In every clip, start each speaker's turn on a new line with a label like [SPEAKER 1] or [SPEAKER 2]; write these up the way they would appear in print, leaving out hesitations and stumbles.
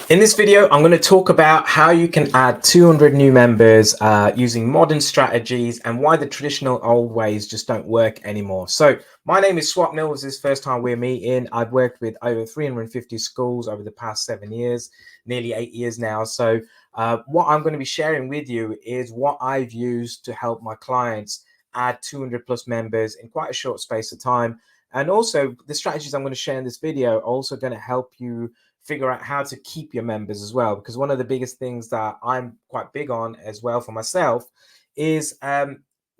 [SPEAKER 1] In this video, I'm going to talk about how you can add 200 new members using modern strategies and why the traditional old ways just don't work anymore. So my name is Swapnil. This is the first time we're meeting. I've worked with over 350 schools over the past 7 years, nearly 8 years now. So what I'm going to be sharing with you is what I've used to help my clients add 200 plus members in quite a short space of time. And also the strategies I'm going to share in this video are also going to help you figure out how to keep your members as well, because one of the biggest things that I'm quite big on as well for myself is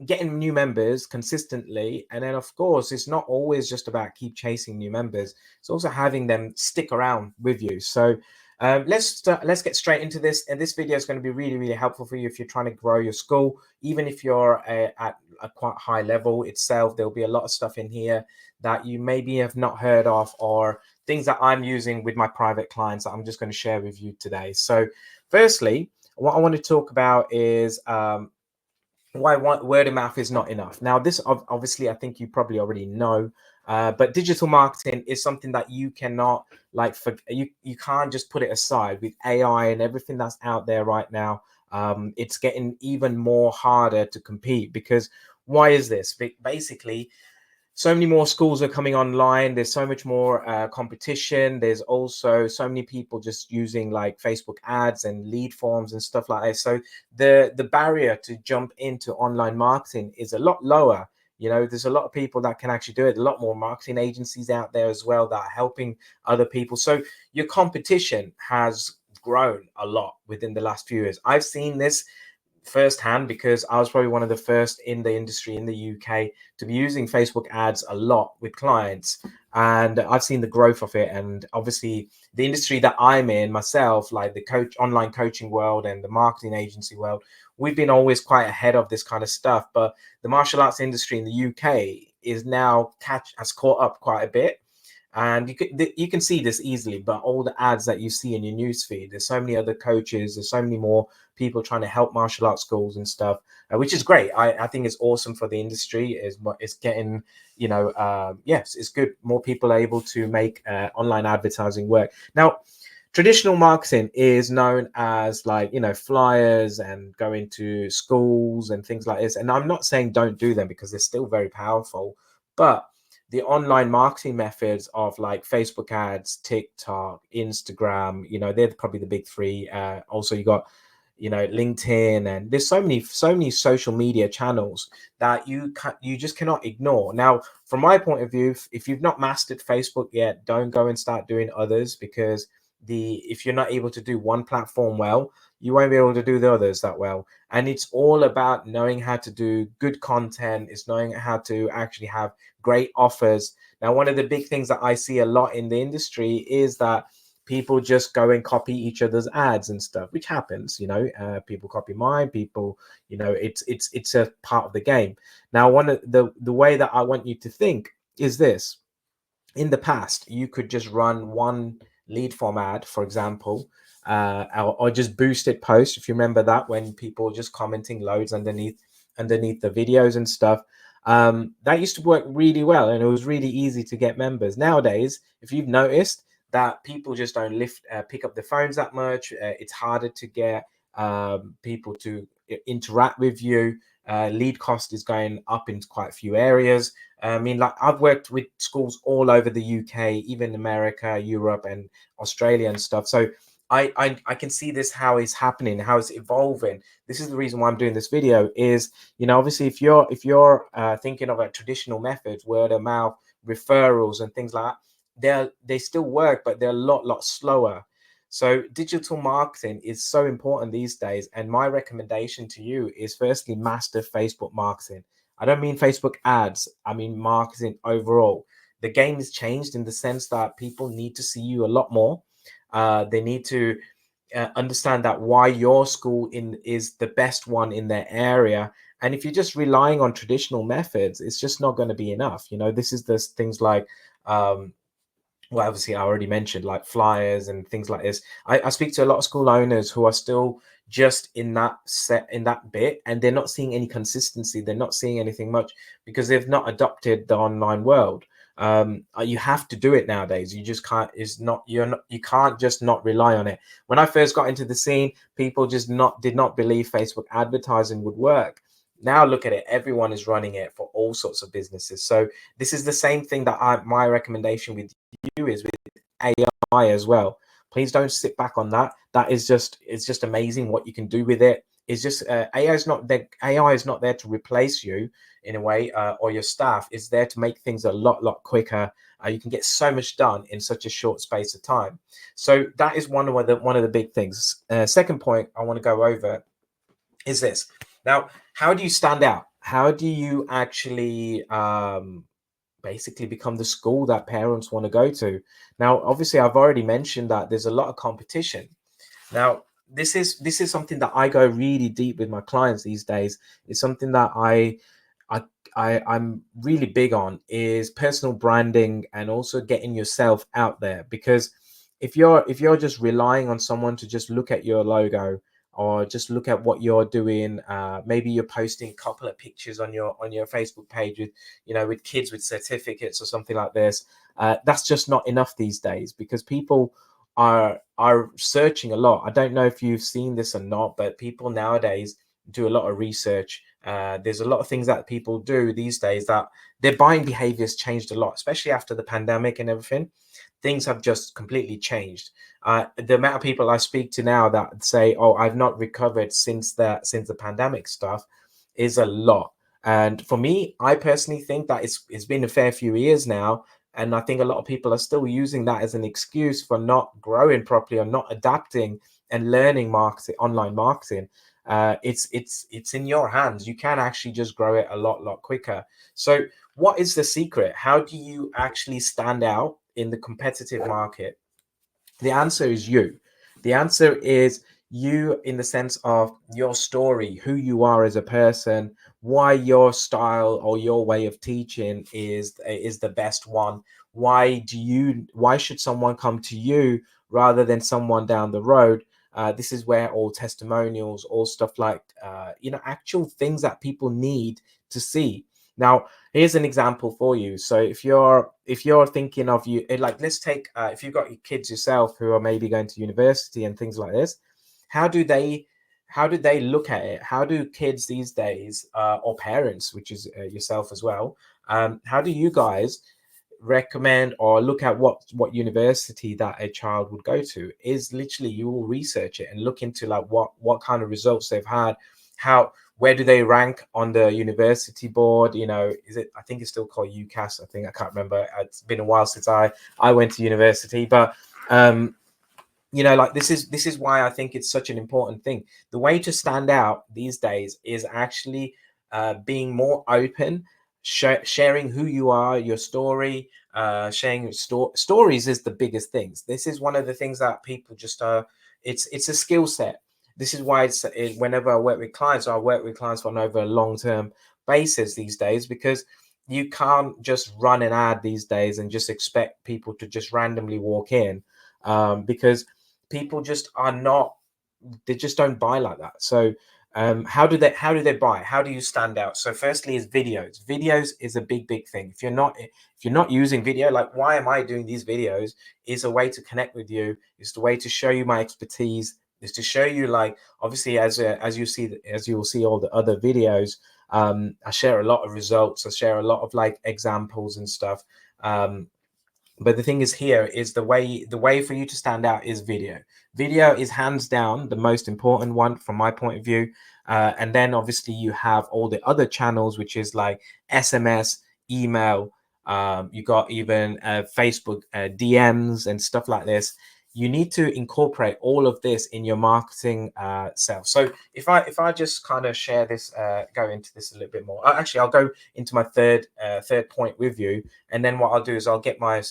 [SPEAKER 1] getting new members consistently. And then of course it's not always just about keep chasing new members, it's also having them stick around with you. So let's get straight into this, and this video is going to be really helpful for you if you're trying to grow your school. Even if you're at a quite high level itself, there'll be a lot of stuff in here that you maybe have not heard of, or things that I'm using with my private clients that I'm just going to share with you today. So firstly, what I want to talk about is why word of mouth is not enough. Now, this obviously I think you probably already know, but digital marketing is something that you cannot you can't just put it aside. With AI and everything that's out there right now, it's getting even more harder to compete. Because why is this? Basically, so many more schools are coming online. There's so much more competition. There's also so many people just using like Facebook ads and lead forms and stuff like that. So the barrier to jump into online marketing is a lot lower. You know, there's a lot of people that can actually do it. A lot more marketing agencies out there as well that are helping other people. So your competition has grown a lot within the last few years. I've seen this firsthand because I was probably one of the first in the industry in the UK to be using Facebook ads a lot with clients, and I've seen the growth of it. And obviously the industry that I'm in myself, like the online coaching world and the marketing agency world, we've been always quite ahead of this kind of stuff. But the martial arts industry in the UK is now has caught up quite a bit. And you can see this easily, but all the ads that you see in your newsfeed, there's so many other coaches, there's so many more people trying to help martial arts schools and stuff, which is great. I think it's awesome for the industry. It's getting, yes, it's good. More people are able to make online advertising work. Now, traditional marketing is known as flyers and going to schools and things like this. And I'm not saying don't do them, because they're still very powerful, but the online marketing methods of like Facebook ads, TikTok, Instagram, they're probably the big three. Also you got, LinkedIn, and there's so many social media channels that you just cannot ignore. Now, from my point of view, if you've not mastered Facebook yet, don't go and start doing others, because if you're not able to do one platform well, you won't be able to do the others that well. And it's all about knowing how to do good content. It's knowing how to actually have great offers. Now, one of the big things that I see a lot in the industry is that people just go and copy each other's ads and stuff, which happens. People copy mine. People, it's a part of the game. Now, one of the way that I want you to think is this: in the past, you could just run one lead form ad, for example, or just boosted post. If you remember that, when people were just commenting loads underneath the videos and stuff, that used to work really well, and it was really easy to get members. Nowadays, if you've noticed that people just don't pick up the phones that much, it's harder to get people to interact with you. Lead cost is going up in quite a few areas. I mean, like, I've worked with schools all over the UK, even America, Europe, and Australia and stuff. So I can see this, how it's happening, how it's evolving. This is the reason why I'm doing this video. Is, obviously, if you're thinking of a traditional methods, word of mouth, referrals, and things like that, they still work, but they're a lot slower. So digital marketing is so important these days. And my recommendation to you is, firstly, master Facebook marketing. I don't mean Facebook ads, I mean marketing overall. The game has changed in the sense that people need to see you a lot more. They need to understand that why your school is the best one in their area. And if you're just relying on traditional methods, it's just not going to be enough. This is the things like, well, obviously I already mentioned, like flyers and things like this. I speak to a lot of school owners who are still just in that bit, and they're not seeing any consistency. They're not seeing anything much because they've not adopted the online world. You have to do it nowadays. You just can't. Is not you're not you can't just not rely on it. When I first got into the scene, people just not did not believe Facebook advertising would work. Now look at it, everyone is running it for all sorts of businesses. So this is the same thing that my recommendation with you is with AI as well. Please don't sit back on that. That is just it's just amazing what you can do with it. It's just AI is not there to replace you in a way, or your staff. Is there to make things a lot quicker. You can get so much done in such a short space of time. So that is one of the big things. Second point I want to go over is this. Now, how do you stand out? How do you actually basically become the school that parents want to go to? Now, obviously, I've already mentioned that there's a lot of competition. Now, this is something that I go really deep with my clients these days. It's something that I, I'm really big on is personal branding and also getting yourself out there. Because if you're just relying on someone to just look at your logo or just look at what you're doing, maybe you're posting a couple of pictures on your Facebook page with with kids with certificates or something like this. That's just not enough these days, because people are searching a lot. I don't know if you've seen this or not, but people nowadays do a lot of research. There's a lot of things that people do these days that their buying behaviors changed a lot, especially after the pandemic and everything. Things have just completely changed. The amount of people I speak to now that say, "Oh, I've not recovered since the pandemic stuff," is a lot. And for me, I personally think that it's been a fair few years now, and I think a lot of people are still using that as an excuse for not growing properly or not adapting and learning marketing, online marketing. It's in your hands. You can actually just grow it a lot quicker. So what is the secret? How do you actually stand out in the competitive market? The answer is you. The answer is you in the sense of your story, who you are as a person, why your style or your way of teaching is the best one. Why should someone come to you rather than someone down the road? This is where all testimonials, all stuff like actual things that people need to see. Now, here's an example for you. So if you're thinking of like, let's take if you've got your kids yourself who are maybe going to university and things like this, how do they look at it? How do kids these days, or parents, which is yourself as well, how do you guys recommend or look at what university that a child would go to? Is literally you will research it and look into like what kind of results they've had, how where do they rank on the university board? Is it, I think it's still called UCAS, I think, I can't remember. It's been a while since I went to university. But like, this is why I think it's such an important thing. The way to stand out these days is actually being more open, sharing who you are, your story, sharing stories is the biggest things. This is one of the things that people just it's a skill set. This is why whenever I work with clients, I work with clients on over a long-term basis these days, because you can't just run an ad these days and just expect people to just randomly walk in, because people just are not, they just don't buy like that. So how do they buy? How do you stand out? So firstly is videos is a big thing. If you're not using video, like, why am I doing these videos? Is a way to connect with you. It's the way to show you my expertise. Is to show you, like, obviously, as you will see all the other videos, I share a lot of results. I share a lot of like examples and stuff. But the thing is, here is the way for you to stand out is video. Video is hands down the most important one from my point of view. And then obviously you have all the other channels, which is like SMS, email. You got even Facebook DMs and stuff like this. You need to incorporate all of this in your marketing self. So if I just kind of share this, go into this a little bit more. Actually, I'll go into my third point with you, and then what I'll do is I'll get my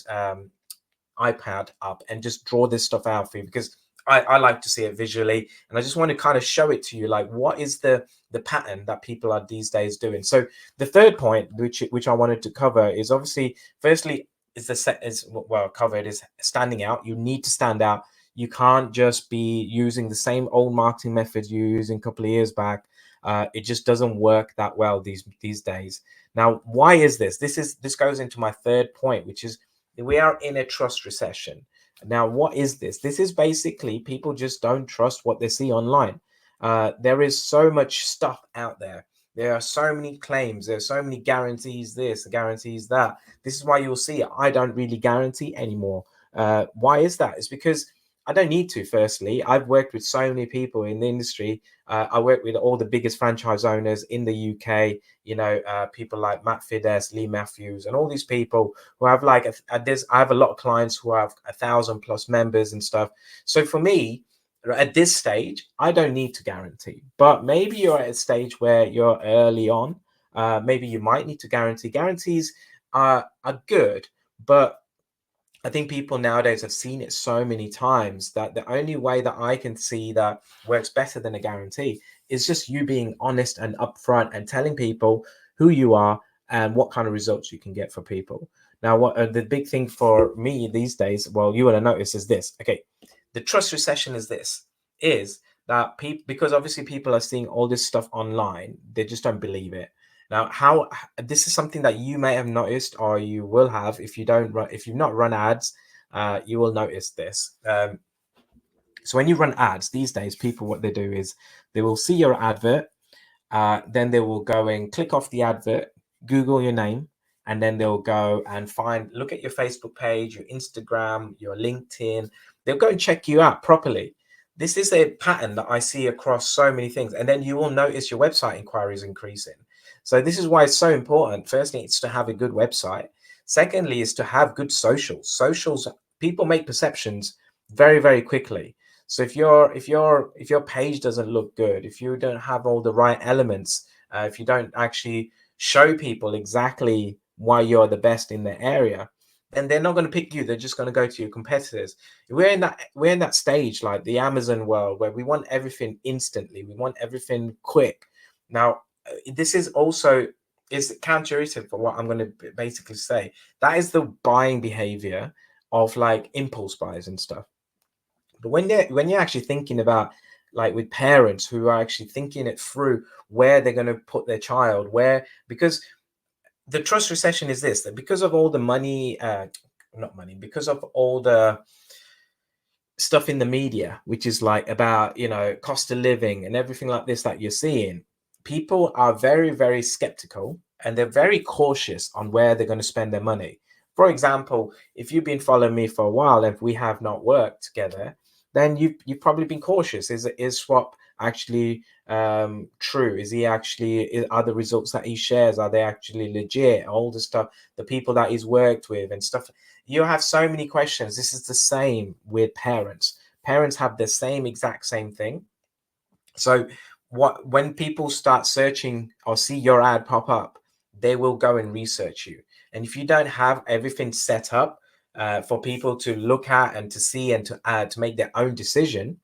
[SPEAKER 1] iPad up and just draw this stuff out for you, because I like to see it visually, and I just want to kind of show it to you, like, what is the pattern that people are these days doing. So the third point, which I wanted to cover, is obviously, firstly, is the set is well covered, is standing out. You need to stand out. You can't just be using the same old marketing methods you used a couple of years back. It just doesn't work that well these days. Now, why is this? This goes into my third point, which is we are in a trust recession. Now, what is this? This is basically people just don't trust what they see online. There is so much stuff out there. There are so many claims. There are so many guarantees this, guarantees that. This is why you'll see I don't really guarantee anymore. Why is that? It's because I don't need to. Firstly, I've worked with so many people in the industry. I work with all the biggest franchise owners in the UK. People like Matt Fides, Lee Matthews, and all these people who have I have a lot of clients who have 1,000+ members and stuff. So for me, at this stage, I don't need to guarantee. But maybe you're at a stage where you're early on. Maybe you might need to guarantee. Guarantees are good, but I think people nowadays have seen it so many times that the only way that I can see that works better than a guarantee is just you being honest and upfront and telling people who you are and what kind of results you can get for people. Now, what the big thing for me these days, well, you want to notice is this. Okay, the trust recession is that people, because obviously people are seeing all this stuff online, they just don't believe it. Now, how this is something that you may have noticed, or you will have if if you've not run ads, you will notice this. So when you run ads these days, people, what they do is they will see your advert, then they will go and click off the advert, Google your name, and then they'll go and look at your Facebook page, your Instagram, your LinkedIn. They'll go and check you out properly. This is a pattern that I see across so many things. And then you will notice your website inquiries increasing. So this is why it's so important. Firstly, it's to have a good website. Secondly, is to have good socials. Socials, people make perceptions very, very quickly. So if your page doesn't look good, if you don't have all the right elements, if you don't actually show people exactly why you're the best in the area, then they're not going to pick you. They're just going to go to your competitors. We're in that stage, like the Amazon world, where we want everything instantly. We want everything quick. Now, this is counterintuitive for what I'm going to basically say. That is the buying behavior of like impulse buys and stuff. But when you're actually thinking about, like, with parents who are actually thinking it through, where they're going to put their child, because the trust recession is this, that because of all the money, because of all the stuff in the media, which is like about, cost of living and everything like this that you're seeing, people are very, very skeptical and they're very cautious on where they're going to spend their money. For example, if you've been following me for a while and we have not worked together, then you've probably been cautious. Is Swap actually true? Are the results that he shares, are they actually legit? All the stuff, the people that he's worked with and stuff. You have so many questions. This is the same with parents. Parents have the exact same thing. So when people start searching or see your ad pop up, they will go and research you. And if you don't have everything set up for people to look at and to see and to make their own decision,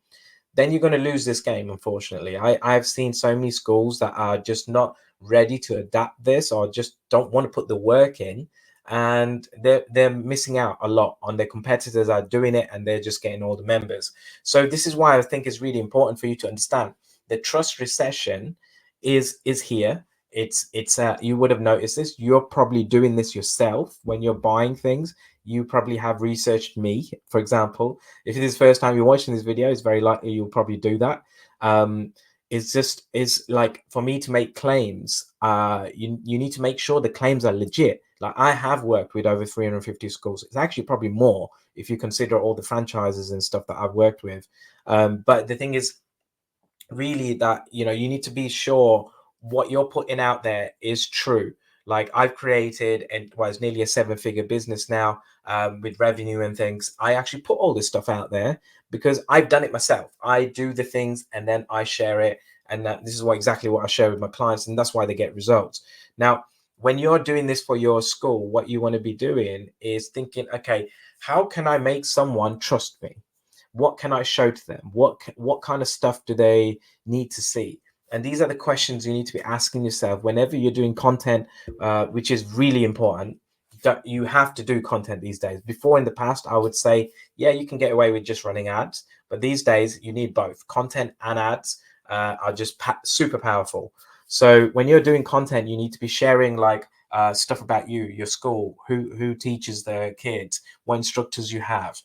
[SPEAKER 1] then you're going to lose this game, unfortunately. I've seen so many schools that are just not ready to adapt this, or just don't want to put the work in, and they're missing out a lot on their competitors are doing it, and they're just getting all the members. So this is why I think it's really important for you to understand the trust recession is here. It's you would have noticed this. You're probably doing this yourself when you're buying things. You probably have researched me, for example. If it is the first time you're watching this video, it's very likely you'll probably do that. It's like, for me to make claims, you need to make sure the claims are legit. Like, I have worked with over 350 schools. It's actually probably more if you consider all the franchises and stuff that I've worked with. But the thing is really that, you need to be sure what you're putting out there is true. Like, I've created, and it's nearly a 7-figure business now, with revenue and things. I actually put all this stuff out there because I've done it myself. I do the things and then I share it. And this is exactly what I share with my clients. And that's why they get results. Now, when you're doing this for your school, what you want to be doing is thinking, okay, how can I make someone trust me? What can I show to them? What kind of stuff do they need to see? And these are the questions you need to be asking yourself whenever you're doing content, which is really important. That you have to do content these days. Before, in the past, I would say, yeah, you can get away with just running ads, but these days you need both content and ads. are just super powerful. So when you're doing content, you need to be sharing like stuff about you, your school, who teaches the kids, what instructors you have.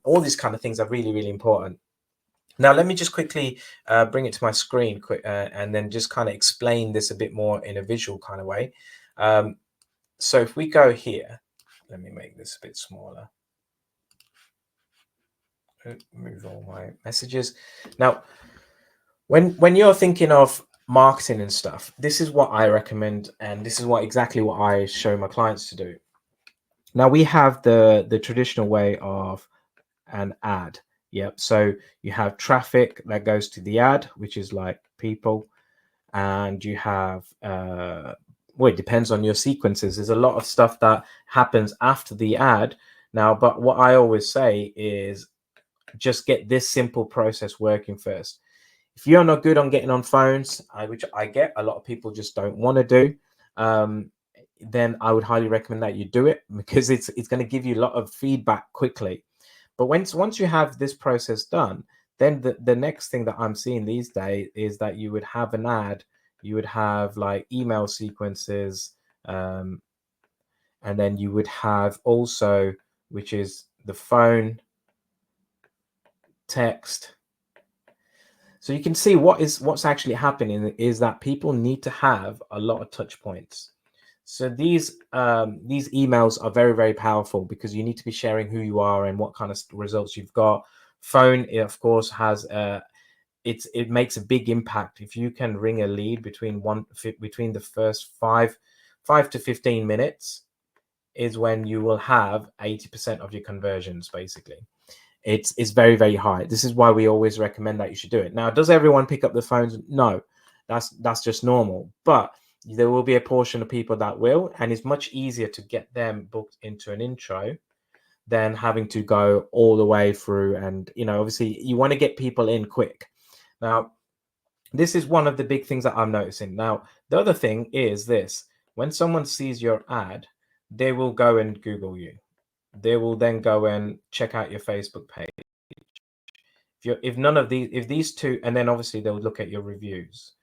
[SPEAKER 1] All these kind of things are really, really important. Now, let me just quickly bring it to my screen quick, and then just kind of explain this a bit more in a visual kind of way. So if we go here, let me make this a bit smaller. Move all my messages. Now, when you're thinking of marketing and stuff, this is what I recommend, and this is exactly what I show my clients to do. Now, we have the traditional way of an ad. Yep. So you have traffic that goes to the ad, which is like people, and you have well, it depends on your sequences. There's a lot of stuff that happens after the ad now, but what I always say is just get this simple process working first. If you're not good on getting on phones, which I get, a lot of people just don't want to do, then I would highly recommend that you do it, because it's going to give you a lot of feedback quickly. But once you have this process done, then the next thing that I'm seeing these days is that you would have an ad, you would have like email sequences, and then you would have also, which is the phone, text. So you can see what's actually happening is that people need to have a lot of touch points. So these emails are very, very powerful, because you need to be sharing who you are and what kind of results you've got. Phone, of course, has it makes a big impact. If you can ring a lead between the first 5 to 15 minutes, is when you will have 80% of your conversions, basically. It's very, very high. This is why we always recommend that you should do it. Now, does everyone pick up the phones? No, that's just normal. But there will be a portion of people that will, and it's much easier to get them booked into an intro than having to go all the way through. And obviously you want to get people in quick. Now, this is one of the big things that I'm noticing. Now, the other thing is this: when someone sees your ad, they will go and Google you. They will then go and check out your Facebook page. If these two, and then obviously they'll look at your reviews.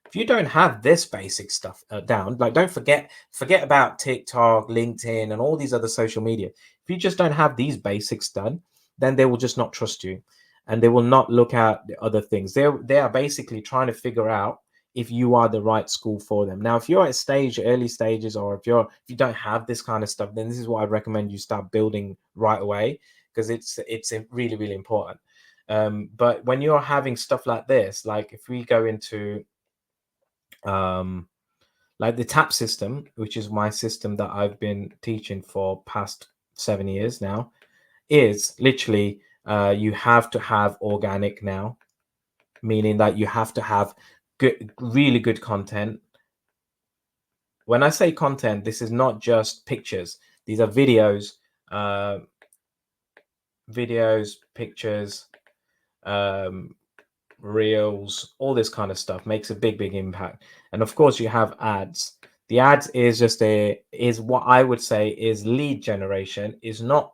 [SPEAKER 1] If you don't have this basic stuff down, like don't forget about TikTok, LinkedIn, and all these other social media. If you just don't have these basics done, then they will just not trust you, and they will not look at the other things. They are basically trying to figure out if you are the right school for them. Now, if you're at early stages, or if you don't have this kind of stuff, then this is what I'd recommend you start building right away, because it's really, really important. But when you're having stuff like this, like if we go into like the TAP system, which is my system that I've been teaching for past 7 years now, is literally you have to have organic now, meaning that you have to have really good content. When I say content, this is not just pictures. These are videos, pictures, reels, all this kind of stuff makes a big impact. And of course you have ads. The ads is what I would say is lead generation, is not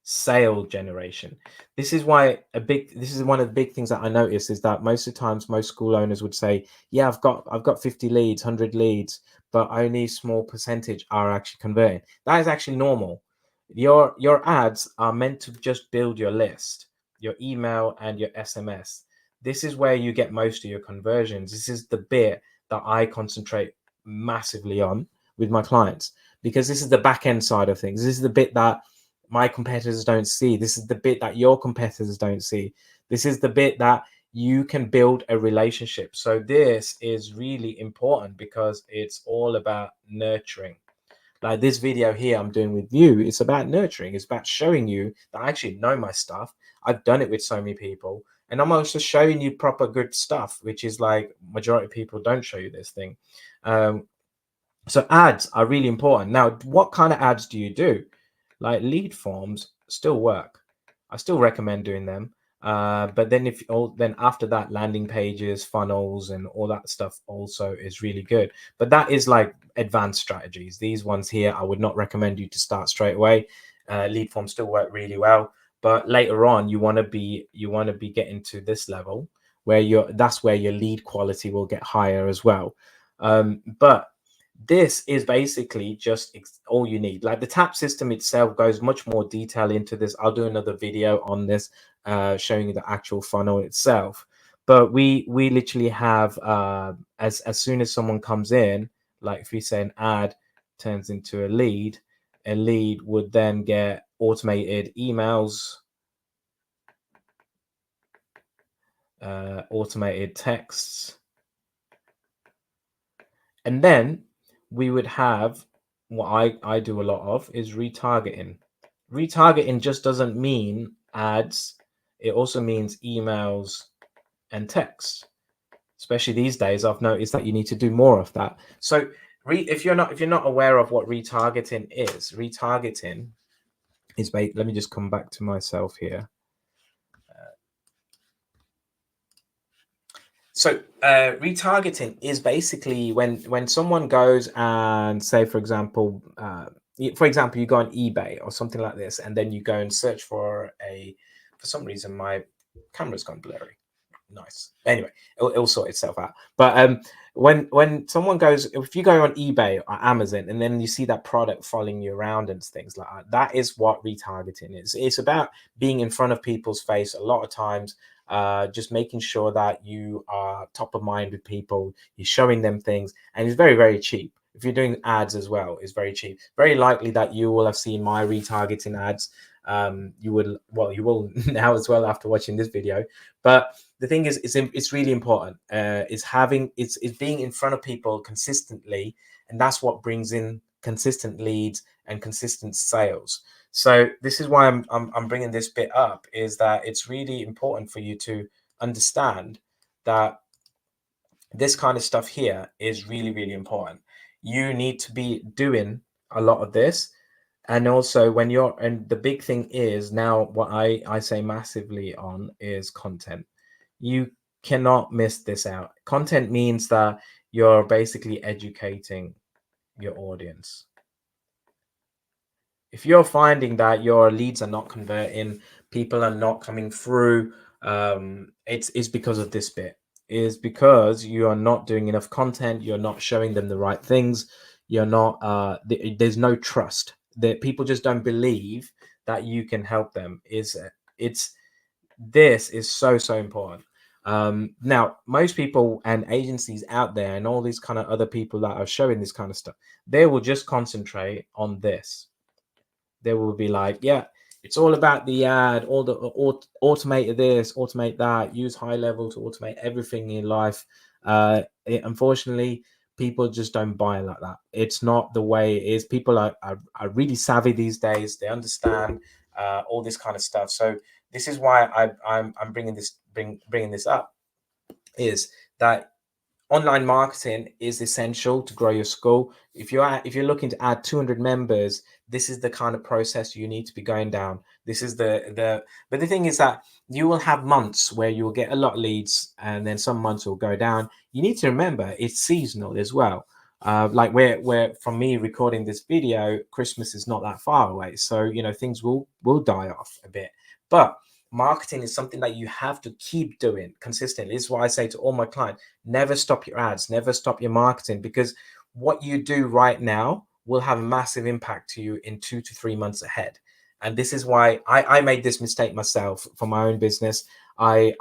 [SPEAKER 1] sale generation. This is one of the big things that I notice, is that most of the times most school owners would say, yeah, I've got 50 leads, 100 leads, but only a small percentage are actually converting. That is actually normal. Your ads are meant to just build your list, your email and your SMS. This is where you get most of your conversions. This is the bit that I concentrate massively on with my clients, because this is the back end side of things. This is the bit that my competitors don't see. This is the bit that your competitors don't see. This is the bit that you can build a relationship. So this is really important, because it's all about nurturing. Like this video here I'm doing with you, it's about nurturing. It's about showing you that I actually know my stuff. I've done it with so many people, and I'm also showing you proper good stuff, which is like majority of people don't show you this thing. So ads are really important. Now, what kind of ads do you do? Like lead forms still work. I still recommend doing them. But then then after that, landing pages, funnels, and all that stuff also is really good. But that is like advanced strategies. These ones here, I would not recommend you to start straight away. Lead forms still work really well, but later on, you want to be getting to this level that's where your lead quality will get higher as well. But this is basically just all you need. Like the tap system itself goes much more detail into this. I'll do another video on this, showing you the actual funnel itself. But we literally have, as soon as someone comes in, like if we say an ad turns into a lead would then get automated emails, automated texts, and then we would have what I do a lot of is retargeting. Retargeting just doesn't mean ads, it also means emails and text. Especially these days, I've noticed that you need to do more of that. So if you're not aware of what retargeting is let me just come back to myself here. So retargeting is basically when someone goes and say, for example, you go on eBay or something like this, and then you go and search for some reason my camera's gone blurry. Nice. Anyway, it'll sort itself out. But when someone goes, if you go on eBay or Amazon and then you see that product following you around and things like that, that is what retargeting is. It's about being in front of people's face a lot of times, just making sure that you are top of mind with people, you're showing them things, and it's very, very cheap. If you're doing ads as well, it's very cheap. Very likely that you will have seen my retargeting ads. You will now as well after watching this video. But the thing is, it's really important. It's being in front of people consistently, and that's what brings in consistent leads and consistent sales. So this is why I'm bringing this bit up, is that it's really important for you to understand that this kind of stuff here is really, really important. You need to be doing a lot of this. And also and the big thing is now what I say massively on is content. You cannot miss this out. Content means that you're basically educating your audience. If you're finding that your leads are not converting, people are not coming through, it's because of this bit. Is because you are not doing enough content, you're not showing them the right things, you're not there's no trust, that people just don't believe that you can help them. This is so important. Now most people and agencies out there and all these kind of other people that are showing this kind of stuff, they will just concentrate on this. They will be like, yeah, it's all about the ad, all the automate this, automate that, use high level to automate everything in life. Unfortunately, people just don't buy like that. It's not the way it is. People are really savvy these days. They understand all this kind of stuff. So this is why I'm bringing this up, is that online marketing is essential to grow your school. If you're looking to add 200 members, this is the kind of process you need to be going down. This is but the thing is that you will have months where you will get a lot of leads, and then some months will go down. You need to remember it's seasonal as well. Like where from me recording this video, Christmas is not that far away, so things will die off a bit. But marketing is something that you have to keep doing consistently. This is why I say to all my clients, never stop your ads, never stop your marketing, because what you do right now will have a massive impact to you in 2 to 3 months ahead. And this is why I made this mistake myself for my own business. I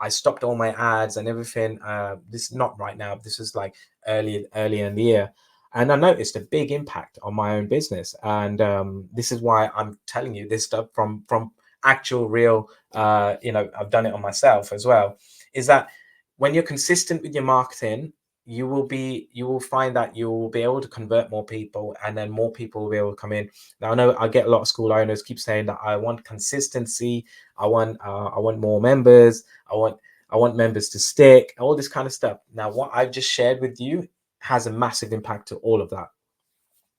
[SPEAKER 1] stopped all my ads and everything. This is not right now. This is like early in the year. And I noticed a big impact on my own business. And this is why I'm telling you this stuff from actual real, I've done it on myself as well, is that when you're consistent with your marketing, you will find that you will be able to convert more people, and then more people will be able to come in. Now I know I get a lot of school owners keep saying that I want consistency, I want more members, I want members to stick, all this kind of stuff. Now what I've just shared with you has a massive impact to all of that.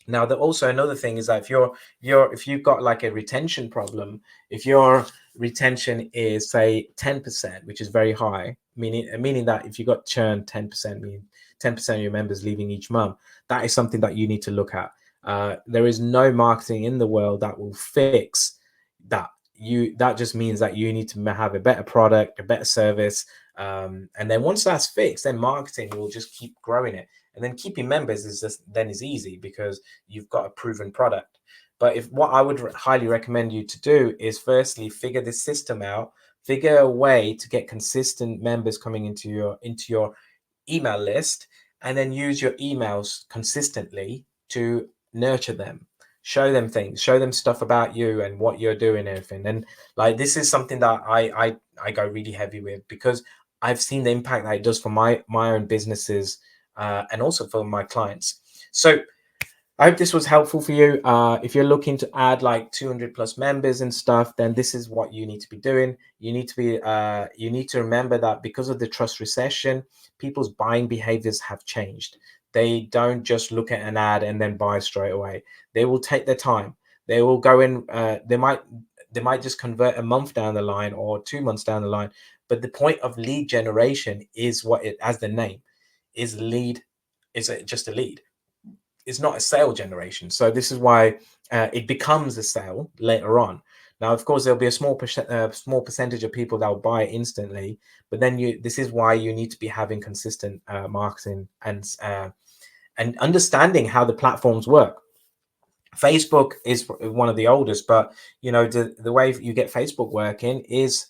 [SPEAKER 1] Now, also another thing is that if you've got like a retention problem, if your retention is say 10%, which is very high, meaning that if you got churn 10%, meaning 10% of your members leaving each month, that is something that you need to look at. There is no marketing in the world that will fix that. That just means that you need to have a better product, a better service, And then once that's fixed, then marketing will just keep growing it. And then keeping members is easy because you've got a proven product. But if what I would highly recommend you to do is firstly figure this system out, figure a way to get consistent members coming into your email list, and then use your emails consistently to nurture them, show them things, show them stuff about you and what you're doing and everything. And like, this is something that I go really heavy with, because I've seen the impact that it does for my own businesses, and also for my clients. So I hope this was helpful for you. If you're looking to add like 200 plus members and stuff, then this is what you need to be doing. You need to remember that because of the trust recession, people's buying behaviors have changed. They don't just look at an ad and then buy straight away. They will take their time. They will go in. They might just convert a month down the line or 2 months down the line. But the point of lead generation is what it, as the name is, lead. Is just a lead. It's not a sale generation. So this is why it becomes a sale later on. Now, of course, there'll be a small percentage of people that will buy it instantly, but then this is why you need to be having consistent marketing and understanding how the platforms work. Facebook is one of the oldest, but the way you get Facebook working is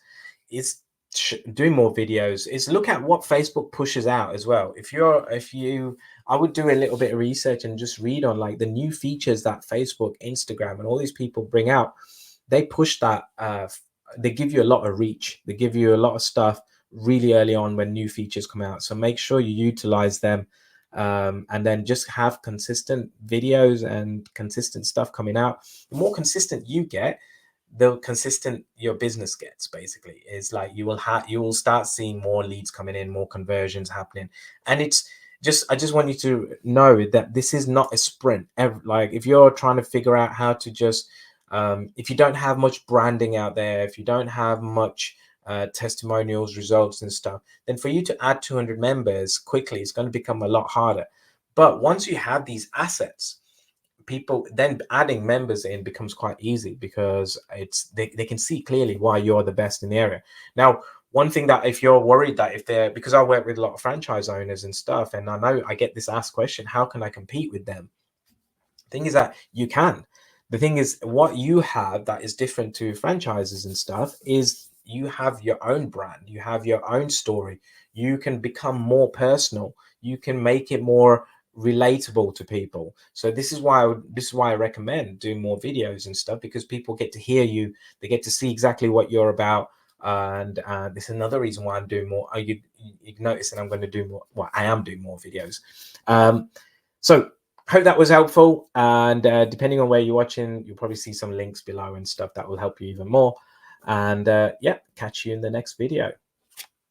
[SPEAKER 1] doing more videos. Is look at what Facebook pushes out as well. I would do a little bit of research and just read on like the new features that Facebook, Instagram, and all these people bring out. They push that. They give you a lot of reach. They give you a lot of stuff really early on when new features come out. So make sure you utilize them, and then just have consistent videos and consistent stuff coming out. The more consistent you get, the consistent your business gets. Basically, is like you will start seeing more leads coming in, more conversions happening. And I just want you to know that this is not a sprint. Like, if you're trying to figure out how to just if you don't have much branding out there, if you don't have much testimonials, results and stuff, then for you to add 200 members quickly, it's going to become a lot harder. But once you have these assets, people, then adding members in becomes quite easy, because they can see clearly why you're the best in the area. Now, one thing that, if you're worried that because I work with a lot of franchise owners and stuff, and I know I get this asked question, how can I compete with them? The thing is that you can. The thing is, what you have that is different to franchises and stuff is you have your own brand, you have your own story. You can become more personal. You can make it more relatable to people. So this is why I recommend doing more videos and stuff, because people get to hear you, they get to see exactly what you're about. And this is another reason why I'm doing more. You notice that I'm going to do more. Well, I am doing more videos. So hope that was helpful. And depending on where you're watching, you'll probably see some links below and stuff that will help you even more. And yeah, catch you in the next video.